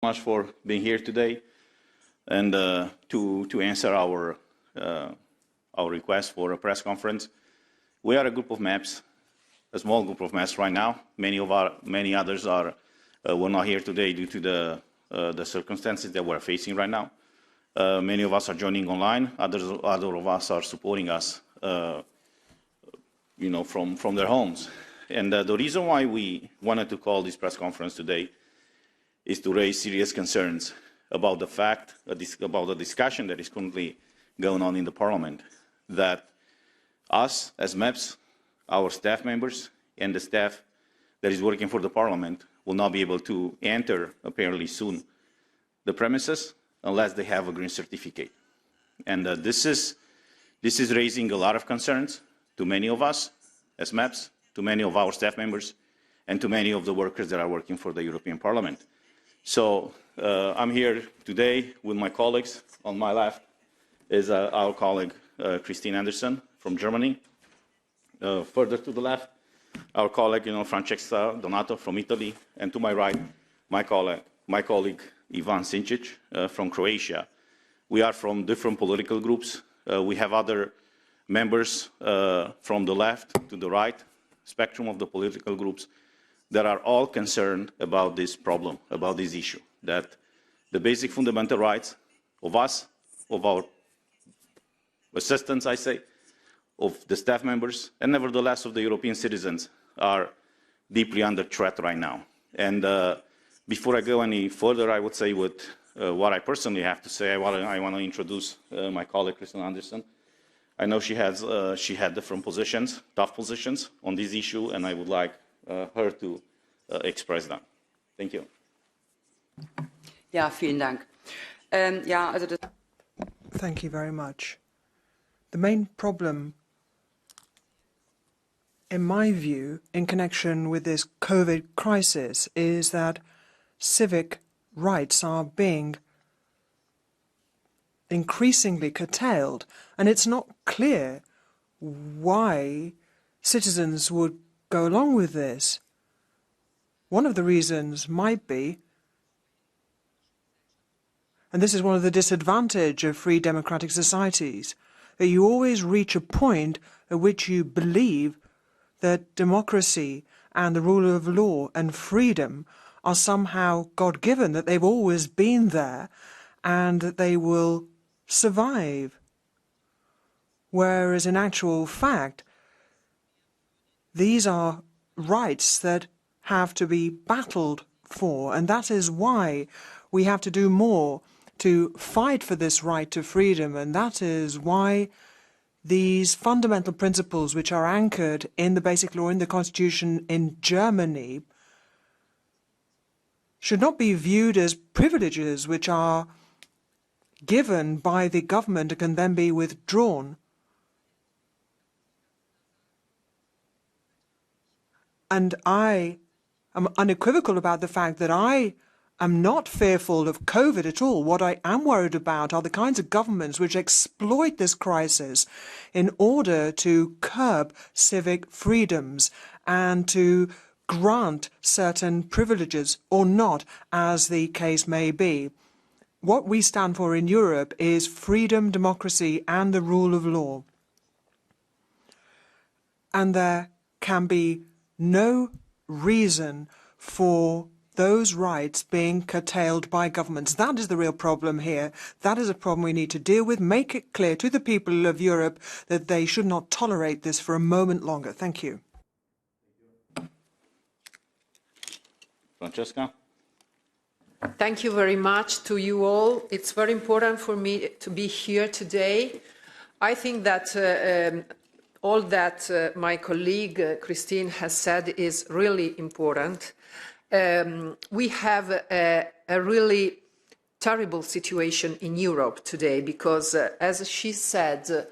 Much for being here today and to answer our request for a press conference. We are a group of MEPs, a small group of MEPs right now. Many others were not here today due to the circumstances that we're facing right now. Many of us are joining online. Other of us are supporting us, from their homes. And the reason why we wanted to call this press conference today is to raise serious concerns about the fact, about the discussion that is currently going on in the Parliament, that us as MEPs, our staff members, and the staff that is working for the Parliament will not be able to enter, apparently soon, the premises unless they have a green certificate. And this is raising a lot of concerns to many of us as MEPs, to many of our staff members, and to many of the workers that are working for the European Parliament. So I'm here today with my colleagues. On my left is our colleague Christine Anderson from Germany. Further to the left, our colleague Francesca Donato from Italy, and to my right, my colleague Ivan Sinčić from Croatia. We are from different political groups. We have other members from the left to the right spectrum of the political groups that are all concerned about this problem, about this issue, that the basic fundamental rights of us, of our assistants, I say, of the staff members, and nevertheless of the European citizens are deeply under threat right now. And before I go any further, I would say what I personally have to say. I want to introduce my colleague, Christine Anderson. I know she had different positions, tough positions on this issue, and I would like her to express them. Thank you. Ja, vielen Dank. Thank you very much. The main problem, in my view, in connection with this COVID crisis is that civic rights are being increasingly curtailed, and it's not clear why citizens would go along with this. One of the reasons might be, and this is one of the disadvantages of free democratic societies, that you always reach a point at which you believe that democracy and the rule of law and freedom are somehow God-given, that they've always been there and that they will survive. Whereas in actual fact, these are rights that have to be battled for, and that is why we have to do more to fight for this right to freedom, and that is why these fundamental principles which are anchored in the basic law, in the constitution in Germany, should not be viewed as privileges which are given by the government and can then be withdrawn. And I am unequivocal about the fact that I am not fearful of COVID at all. What I am worried about are the kinds of governments which exploit this crisis in order to curb civic freedoms and to grant certain privileges or not, as the case may be. What we stand for in Europe is freedom, democracy, and the rule of law. And there can be no reason for those rights being curtailed by governments. That is the real problem here. That is a problem we need to deal with. Make it clear to the people of Europe that they should not tolerate this for a moment longer. Thank you. Francesca? Thank you very much to you all. It's very important for me to be here today. I think that all that my colleague Christine has said is really important. We have a really terrible situation in Europe today because, as she said,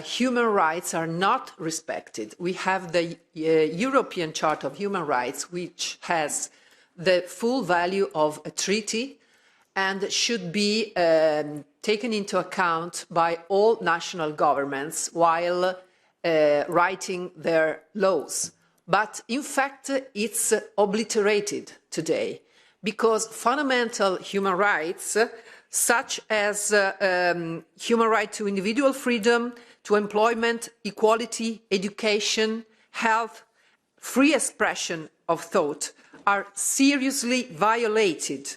human rights are not respected. We have the European Charter of Human Rights, which has the full value of a treaty and should be taken into account by all national governments while writing their laws. But in fact, it's obliterated today because fundamental human rights, such as human right to individual freedom, to employment, equality, education, health, free expression of thought, are seriously violated.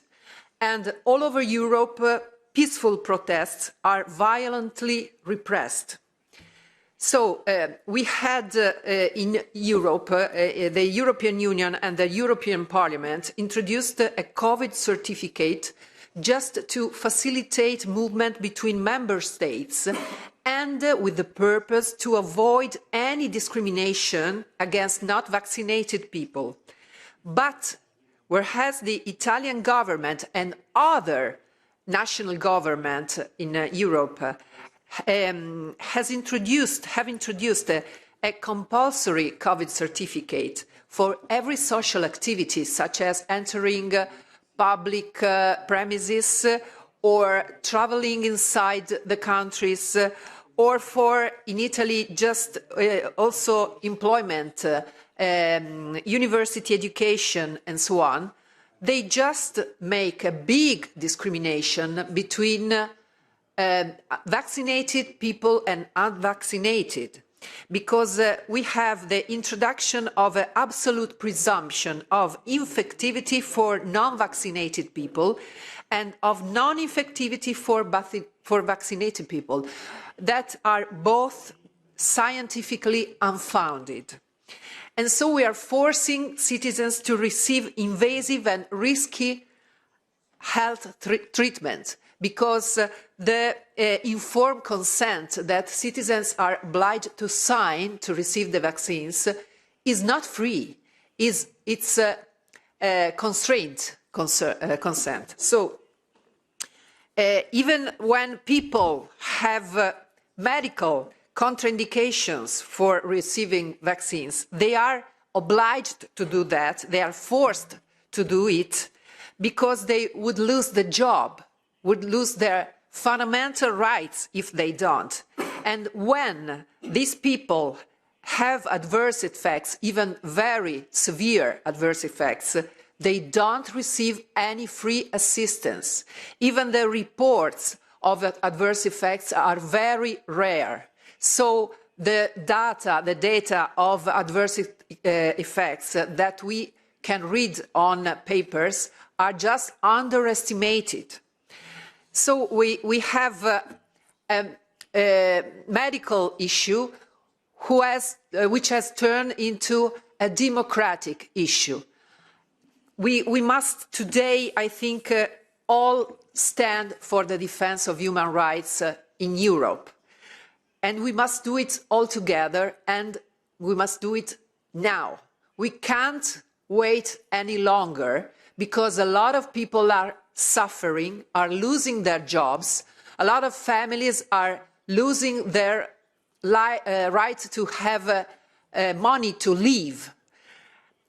And all over Europe, peaceful protests are violently repressed. So we had in Europe, the European Union and the European Parliament introduced a COVID certificate just to facilitate movement between member states and with the purpose to avoid any discrimination against not vaccinated people. But whereas the Italian government and other national governments in Europe have introduced a compulsory COVID certificate for every social activity, such as entering public premises or traveling inside the countries, or for, in Italy, just also employment, university education, and so on. They just make a big discrimination between vaccinated people and unvaccinated, because we have the introduction of an absolute presumption of infectivity for non-vaccinated people and of non-infectivity for vaccinated people that are both scientifically unfounded. And so we are forcing citizens to receive invasive and risky health treatment, because the informed consent that citizens are obliged to sign to receive the vaccines is not free. It's a constrained consent. So even when people have medical contraindications for receiving vaccines, they are obliged to do that. They are forced to do it because they would lose the job, would lose their fundamental rights if they don't. And when these people have adverse effects, even very severe adverse effects, they don't receive any free assistance. Even the reports of adverse effects are very rare. So the data of adverse effects that we can read on papers are just underestimated. So we have a medical issue which has turned into a democratic issue. We must today, I think, all stand for the defense of human rights in Europe. And we must do it all together, and we must do it now. We can't wait any longer, because a lot of people are suffering, are losing their jobs. A lot of families are losing their right to have money to live.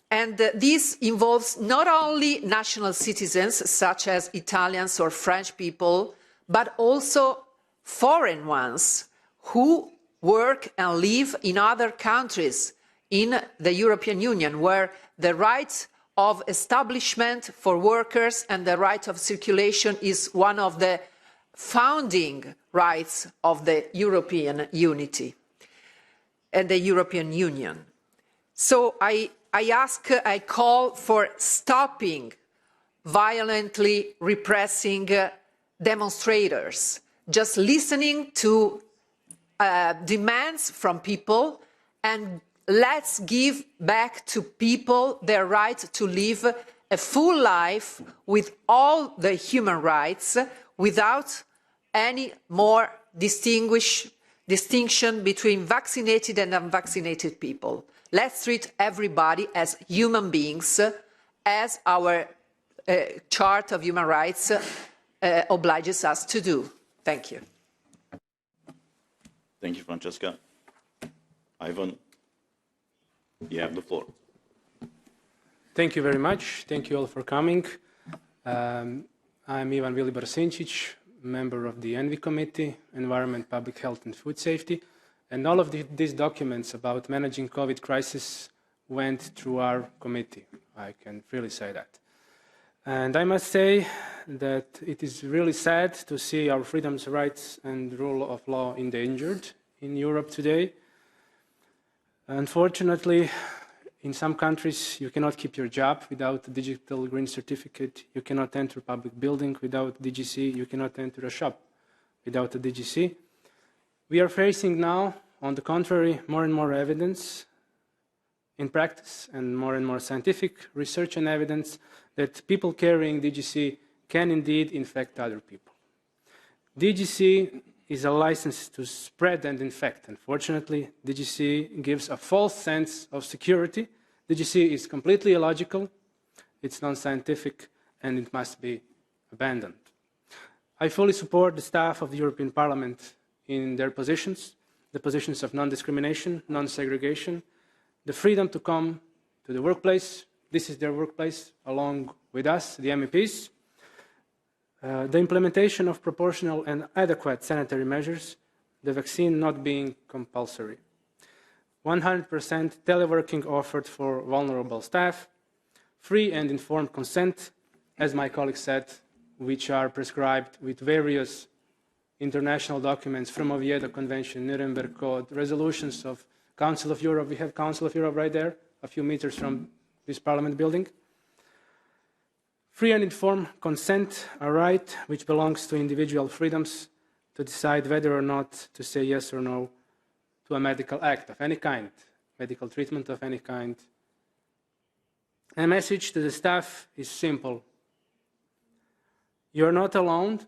And this involves not only national citizens, such as Italians or French people, but also foreign ones who work and live in other countries in the European Union, where the right of establishment for workers and the right of circulation is one of the founding rights of the European unity and the European Union. So I call for stopping violently repressing demonstrators, just listening to demands from people, and let's give back to people their right to live a full life with all the human rights, without any more distinction between vaccinated and unvaccinated people. Let's treat everybody as human beings, as our Chart of Human Rights obliges us to do. Thank you. Thank you, Francesca. Ivan, you have the floor. Thank you very much. Thank you all for coming. I'm Ivan Vilibar Sinčić, member of the ENVI Committee, Environment, Public Health and Food Safety. And all of these documents about managing COVID crisis went through our committee. I can really say that. And I must say that it is really sad to see our freedoms, rights, and rule of law endangered in Europe today. Unfortunately, in some countries, you cannot keep your job without a digital green certificate. You cannot enter a public building without DGC. You cannot enter a shop without a DGC. We are facing now, on the contrary, more and more evidence in practice and more scientific research and evidence that people carrying DGC can indeed infect other people. DGC is a license to spread and infect. Unfortunately, DGC gives a false sense of security. DGC is completely illogical, it's non-scientific, and it must be abandoned. I fully support the staff of the European Parliament in their positions, the positions of non-discrimination, non-segregation, the freedom to come to the workplace. This is their workplace, along with us, the MEPs. The implementation of proportional and adequate sanitary measures, the vaccine not being compulsory. 100% teleworking offered for vulnerable staff, free and informed consent, as my colleague said, which are prescribed with various international documents from Oviedo Convention, Nuremberg Code, resolutions of Council of Europe. We have Council of Europe right there, a few meters from this Parliament building. Free and informed consent, a right which belongs to individual freedoms to decide whether or not to say yes or no to a medical act of any kind, medical treatment of any kind. And a message to the staff is simple. You're not alone,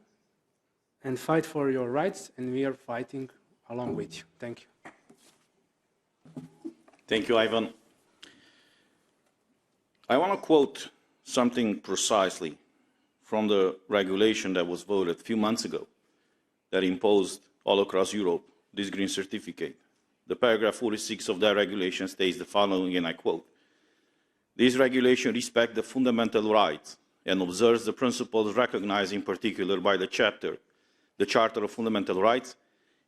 and fight for your rights, and we are fighting along with you. Thank you. Thank you, Ivan. I want to quote something precisely from the regulation that was voted a few months ago that imposed all across Europe this green certificate. The paragraph 46 of that regulation states the following, and I quote, "This regulation respects the fundamental rights and observes the principles recognized in particular by the Charter of Fundamental Rights,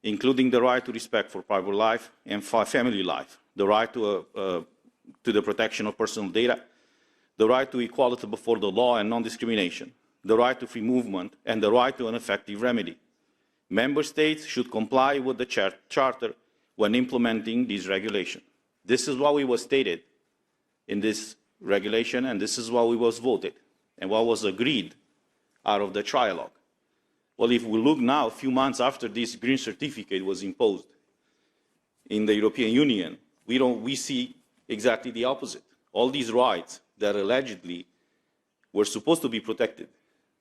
including the right to respect for private life and family life, the right to the protection of personal data, the right to equality before the law and non-discrimination, the right to free movement, and the right to an effective remedy. Member States should comply with the Charter when implementing this regulation." This is what was stated in this regulation, and this is what was voted, and what was agreed out of the trialogue. Well, if we look now, a few months after this green certificate was imposed in the European Union, we see exactly the opposite. All these rights that allegedly were supposed to be protected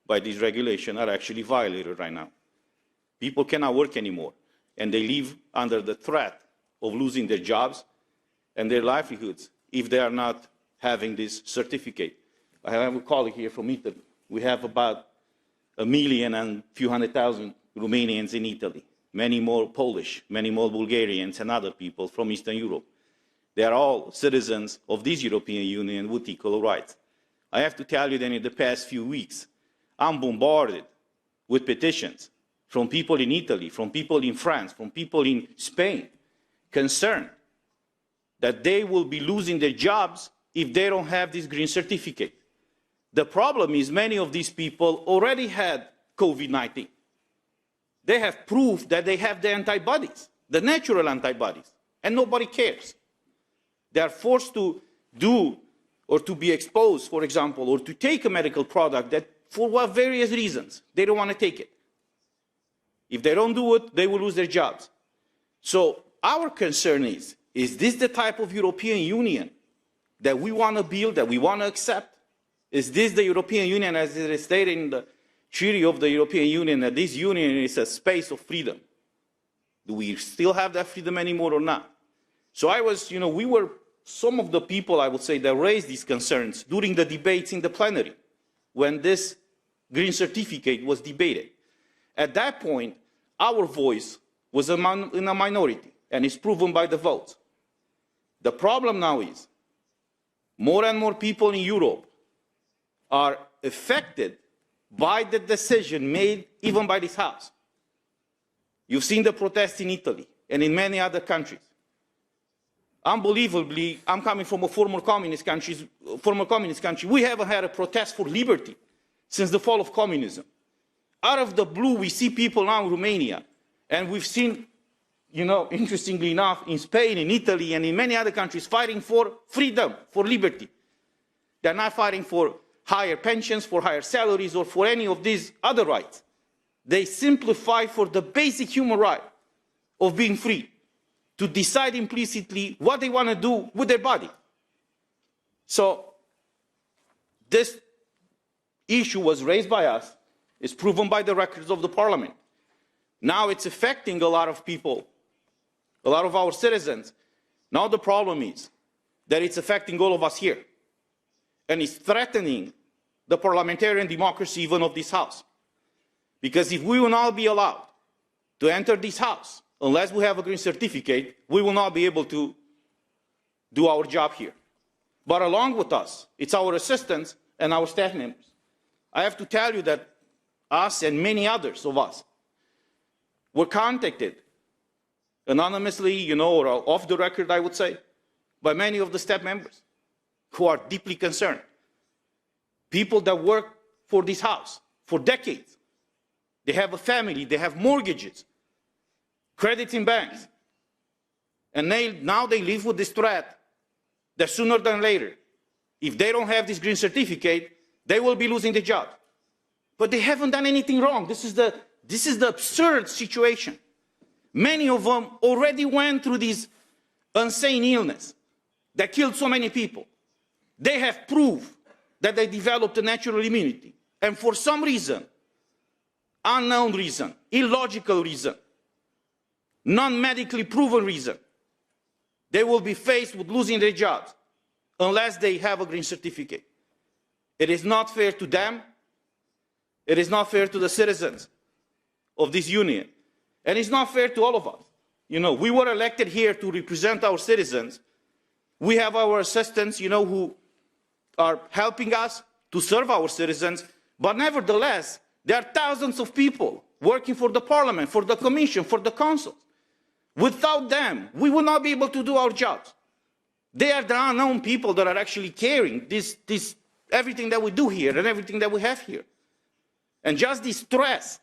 by this regulation are actually violated right now. People cannot work anymore, and they live under the threat of losing their jobs and their livelihoods if they are not having this certificate. I have a colleague here from Italy. We have about 1 million and a few 100,000 Romanians in Italy, many more Polish, many more Bulgarians and other people from Eastern Europe. They are all citizens of this European Union with equal rights. I have to tell you that in the past few weeks, I'm bombarded with petitions from people in Italy, from people in France, from people in Spain, concerned that they will be losing their jobs if they don't have this green certificate. The problem is many of these people already had COVID-19. They have proof that they have the antibodies, the natural antibodies, and nobody cares. They are forced to do or to be exposed, for example, or to take a medical product that, for various reasons, they don't want to take it. If they don't do it, they will lose their jobs. So our concern is this the type of European Union that we want to build, that we want to accept? Is this the European Union, as it is stated in the Treaty of the European Union, that this union is a space of freedom? Do we still have that freedom anymore or not? So we were some of the people, I would say, that raised these concerns during the debates in the plenary when this green certificate was debated. At that point, our voice was in a minority, and it's proven by the vote. The problem now is more and more people in Europe are affected by the decision made even by this House. You've seen the protests in Italy and in many other countries. Unbelievably, I'm coming from a former communist country. We haven't had a protest for liberty since the fall of communism. Out of the blue, we see people now in Romania, and we've seen, you know, interestingly enough, in Spain, in Italy, and in many other countries, fighting for freedom, for liberty. They're not fighting for higher pensions, for higher salaries, or for any of these other rights. They simply fight for the basic human right of being free, to decide implicitly what they want to do with their body. So this issue was raised by us, is proven by the records of the parliament. Now it's affecting a lot of people, a lot of our citizens. Now the problem is that it's affecting all of us here, and it's threatening the parliamentarian democracy even of this house. Because if we will not be allowed to enter this house, unless we have a green certificate, we will not be able to do our job here. But along with us, it's our assistants and our staff members. I have to tell you that us and many others of us were contacted anonymously, you know, or off the record, I would say, by many of the staff members who are deeply concerned. People that work for this house for decades. They have a family, they have mortgages, credits in banks. And now they live with this threat that sooner than later, if they don't have this green certificate, they will be losing their job. But they haven't done anything wrong. This is the absurd situation. Many of them already went through this insane illness that killed so many people. They have proof that they developed a natural immunity. And for some reason, unknown reason, illogical reason, non-medically proven reason, they will be faced with losing their jobs unless they have a green certificate. It is not fair to them. It is not fair to the citizens of this union. And it's not fair to all of us. You know, we were elected here to represent our citizens. We have our assistants, you know, who are helping us to serve our citizens. But nevertheless, there are thousands of people working for the parliament, for the commission, for the council. Without them, we will not be able to do our jobs. They are the unknown people that are actually carrying everything that we do here and everything that we have here. And just this stress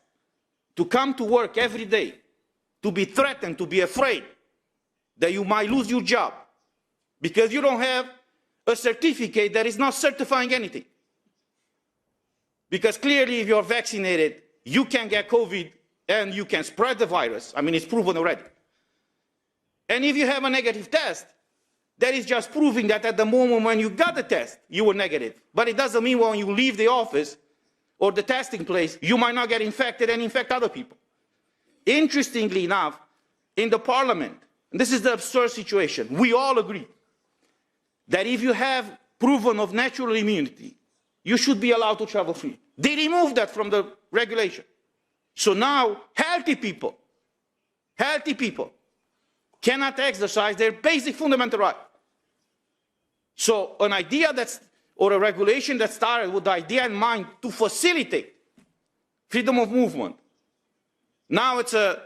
to come to work every day, to be threatened, to be afraid that you might lose your job because you don't have a certificate that is not certifying anything. Because clearly if you're vaccinated, you can get COVID and you can spread the virus. I mean, it's proven already. And if you have a negative test, that is just proving that at the moment when you got the test, you were negative. But it doesn't mean when you leave the office or the testing place, you might not get infected and infect other people. Interestingly enough, in the parliament, and this is the absurd situation, we all agree that if you have proven of natural immunity, you should be allowed to travel free. They removed that from the regulation. So now, healthy people cannot exercise their basic fundamental right. So an idea or a regulation that started with the idea in mind to facilitate freedom of movement, now it's a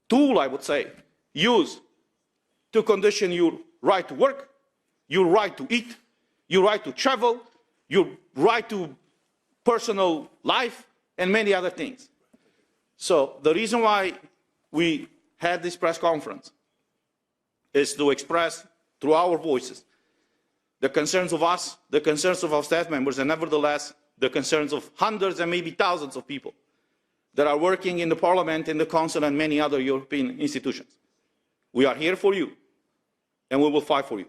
tool, I would say, used to condition your right to work, your right to eat, your right to travel, your right to personal life, and many other things. So the reason why we had this press conference is to express through our voices the concerns of us, the concerns of our staff members, and nevertheless the concerns of hundreds and maybe thousands of people that are working in the Parliament, in the Council, and many other European institutions. We are here for you, and we will fight for you.